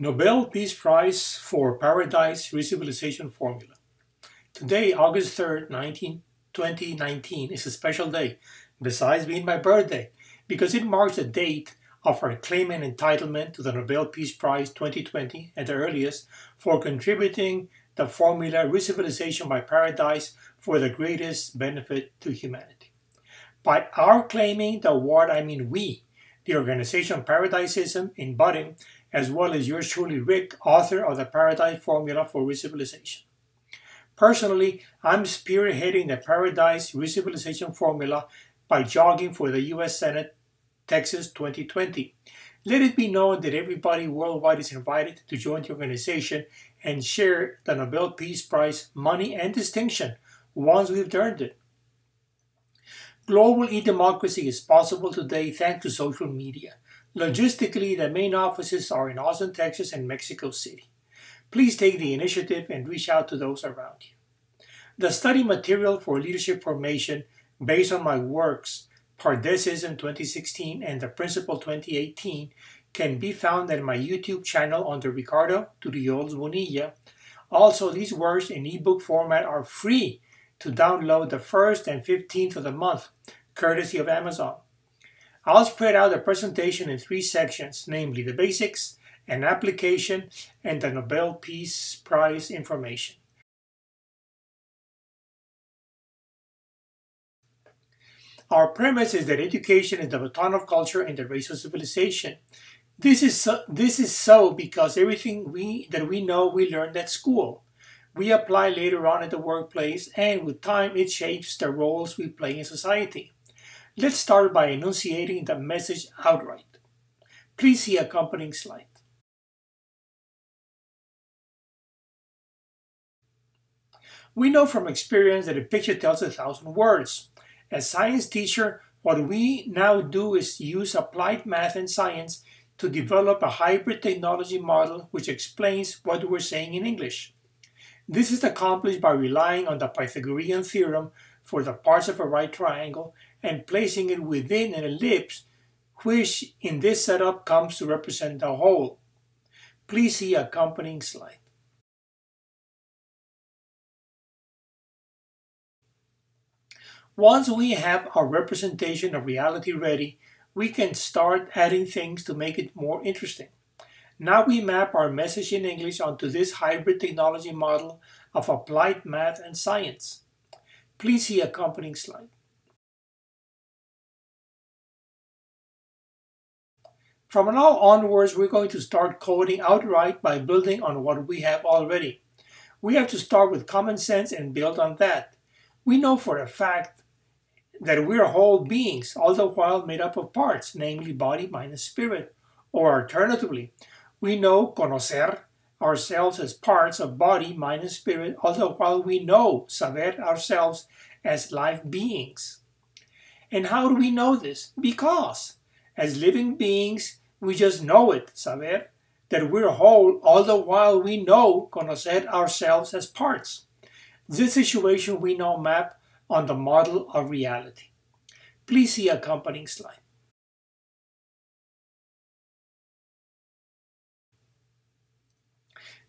Nobel Peace Prize for PaRaDiSe ReCivilization Formula. Today, August 3rd, 2019, is a special day, besides being my birthday, because it marks the date of our claim and entitlement to the Nobel Peace Prize 2020 at the earliest for contributing the formula ReCivilization by PaRaDiSe for the greatest benefit to humanity. By our claiming the award, I mean we, the organization PaRaDiSism in budding, as well as yours truly, Rick, author of the PaRaDiSe Formula for ReCivilization. Personally, I'm spearheading the PaRaDiSe ReCivilization Formula by jogging for the U.S. Senate, Texas 2020. Let it be known that everybody worldwide is invited to join the organization and share the Nobel Peace Prize money and distinction once we've earned it. Global e-democracy is possible today thanks to social media. Logistically, the main offices are in Austin, Texas and Mexico City. Please take the initiative and reach out to those around you. The study material for leadership formation based on my works, PaRaDiSism 2016 and the Principle 2018, can be found at my YouTube channel under Ricardo Turullols-Bonilla. Also, these works in ebook format are free to download the 1st and 15th of the month, courtesy of Amazon. I'll spread out the presentation in 3 sections, namely the basics, an application, and the Nobel Peace Prize information. Our premise is that education is the baton of culture and the race of civilization. This is so because everything that we know we learned at school. We apply later on at the workplace, and with time it shapes the roles we play in society. Let's start by enunciating the message outright. Please see accompanying slide. We know from experience that a picture tells 1,000 words. As science teacher, what we now do is use applied math and science to develop a hybrid technology model which explains what we're saying in English. This is accomplished by relying on the Pythagorean theorem for the parts of a right triangle and placing it within an ellipse, which in this setup comes to represent the whole. Please see accompanying slide. Once we have our representation of reality ready, we can start adding things to make it more interesting. Now we map our message in English onto this hybrid technology model of applied math and science. Please see accompanying slide. From now onwards, we're going to start coding outright by building on what we have already. We have to start with common sense and build on that. We know for a fact that we're whole beings, all the while made up of parts, namely body, mind, and spirit. Or alternatively, we know conocer ourselves as parts of body, mind, and spirit, all the while we know saber ourselves as life beings. And how do we know this? Because as living beings, we just know it, saber, that we're whole, all the while we know conocer ourselves as parts. This situation we now map on the model of reality. Please see accompanying slide.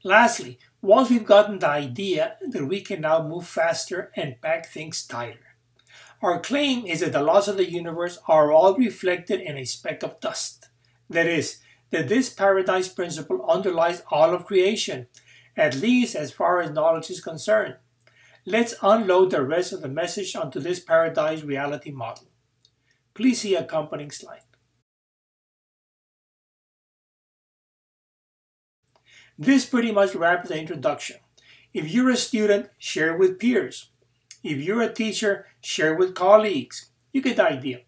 Lastly, once we've gotten the idea, that we can now move faster and pack things tighter. Our claim is that the laws of the universe are all reflected in a speck of dust. That is, that this PaRaDiSe principle underlies all of creation, at least as far as knowledge is concerned. Let's unload the rest of the message onto this PaRaDiSe reality model. Please see accompanying slide. This pretty much wraps the introduction. If you're a student, share with peers. If you're a teacher, share with colleagues. You get the idea.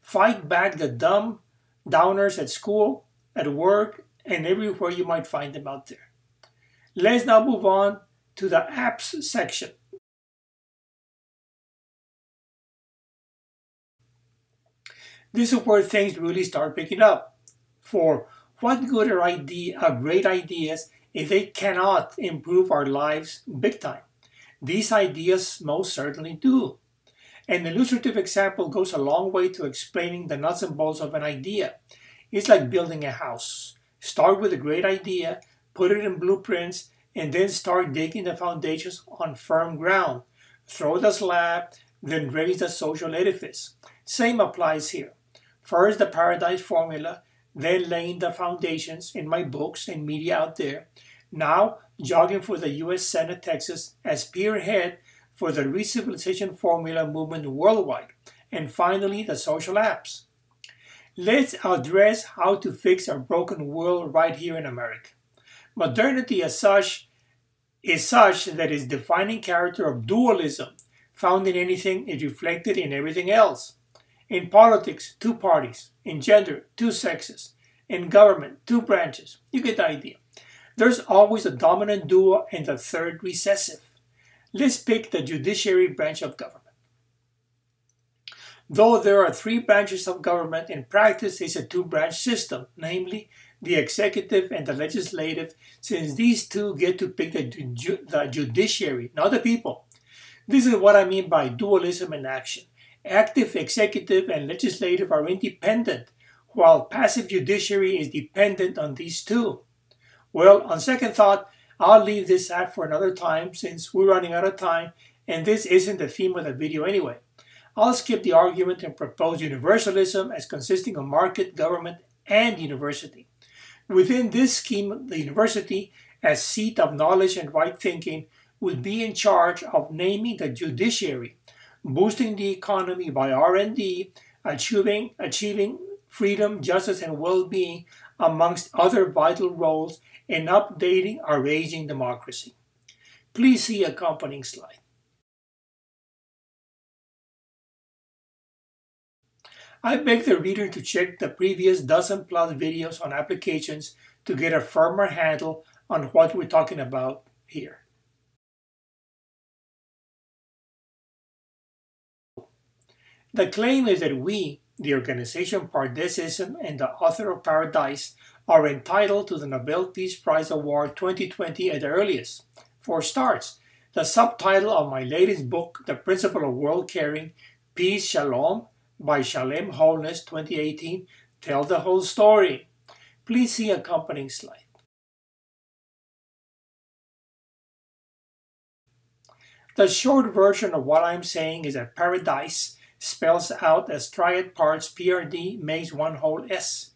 Fight back the dumb downers at school, at work, and everywhere you might find them out there. Let's now move on to the apps section. This is where things really start picking up. For what good are great ideas if they cannot improve our lives big time? These ideas most certainly do. An illustrative example goes a long way to explaining the nuts and bolts of an idea. It's like building a house. Start with a great idea, put it in blueprints, and then start digging the foundations on firm ground. Throw the slab, then raise the social edifice. Same applies here. First the PaRaDiSe formula, then laying the foundations in my books and media out there. Now jogging for the U.S. Senate, Texas as spearhead for the ReCivilization Formula movement worldwide. And finally, the social apps. Let's address how to fix our broken world right here in America. Modernity as such is such that its defining character of dualism, found in anything is reflected in everything else. In politics, two parties. In gender, two sexes. In government, two branches. You get the idea. There's always a dominant duo and the third recessive. Let's pick the judiciary branch of government. Though there are three branches of government, in practice it's a two-branch system, namely the executive and the legislative, since these two get to pick the judiciary, not the people. This is what I mean by dualism in action. Active executive and legislative are independent, while passive judiciary is dependent on these two. Well, on second thought, I'll leave this out for another time since we're running out of time and this isn't the theme of the video anyway. I'll skip the argument and propose universalism as consisting of market, government, and university. Within this scheme, the university, as seat of knowledge and right thinking, would be in charge of naming the judiciary, boosting the economy by R&D, achieving freedom, justice, and well-being, amongst other vital roles, and updating our aging democracy. Please see accompanying slide. I beg the reader to check the previous dozen-plus videos on applications to get a firmer handle on what we're talking about here. The claim is that we, the organization PaRaDiSe and the author of PaRaDiSe, are entitled to the Nobel Peace Prize Award 2020 at the earliest. For starts, the subtitle of my latest book, The Principle of World Caring, Peace Shalom, by Shalem Wholeness 2018, tells the whole story. Please see accompanying slide. The short version of what I'm saying is that PaRaDiSe spells out as triad parts PRD makes one whole S.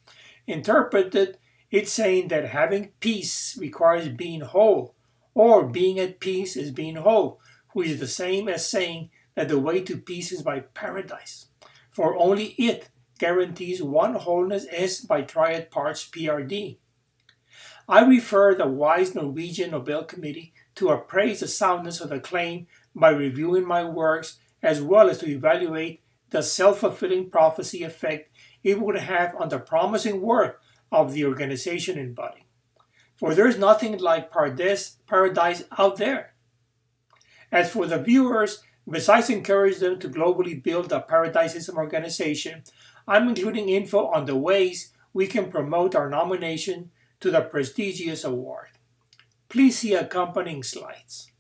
Interpreted, it's saying that having peace requires being whole, or being at peace is being whole, which is the same as saying that the way to peace is by PaRaDiSe. For only it guarantees one wholeness S by triad parts PRD. I refer the wise Norwegian Nobel Committee to appraise the soundness of the claim by reviewing my works, as well as to evaluate the self-fulfilling prophecy effect it would have on the promising work of the organization and body. For there's nothing like PaRaDiSe out there. As for the viewers, besides encourage them to globally build a PaRaDiSism organization, I'm including info on the ways we can promote our nomination to the prestigious award. Please see accompanying slides.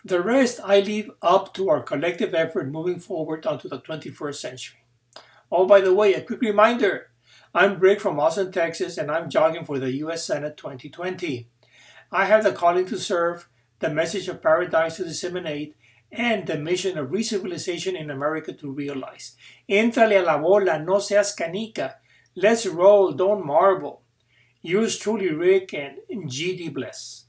The rest I leave up to our collective effort moving forward onto the 21st century. Oh, by the way, a quick reminder. I'm Rick from Austin, Texas, and I'm jogging for the U.S. Senate 2020. I have the calling to serve, the message of PaRaDiSe to disseminate, and the mission of ReCivilization in America to realize. Éntrale a la bola, no seas canica. Let's roll, don't marble. Yours truly, Rick, and GD bless.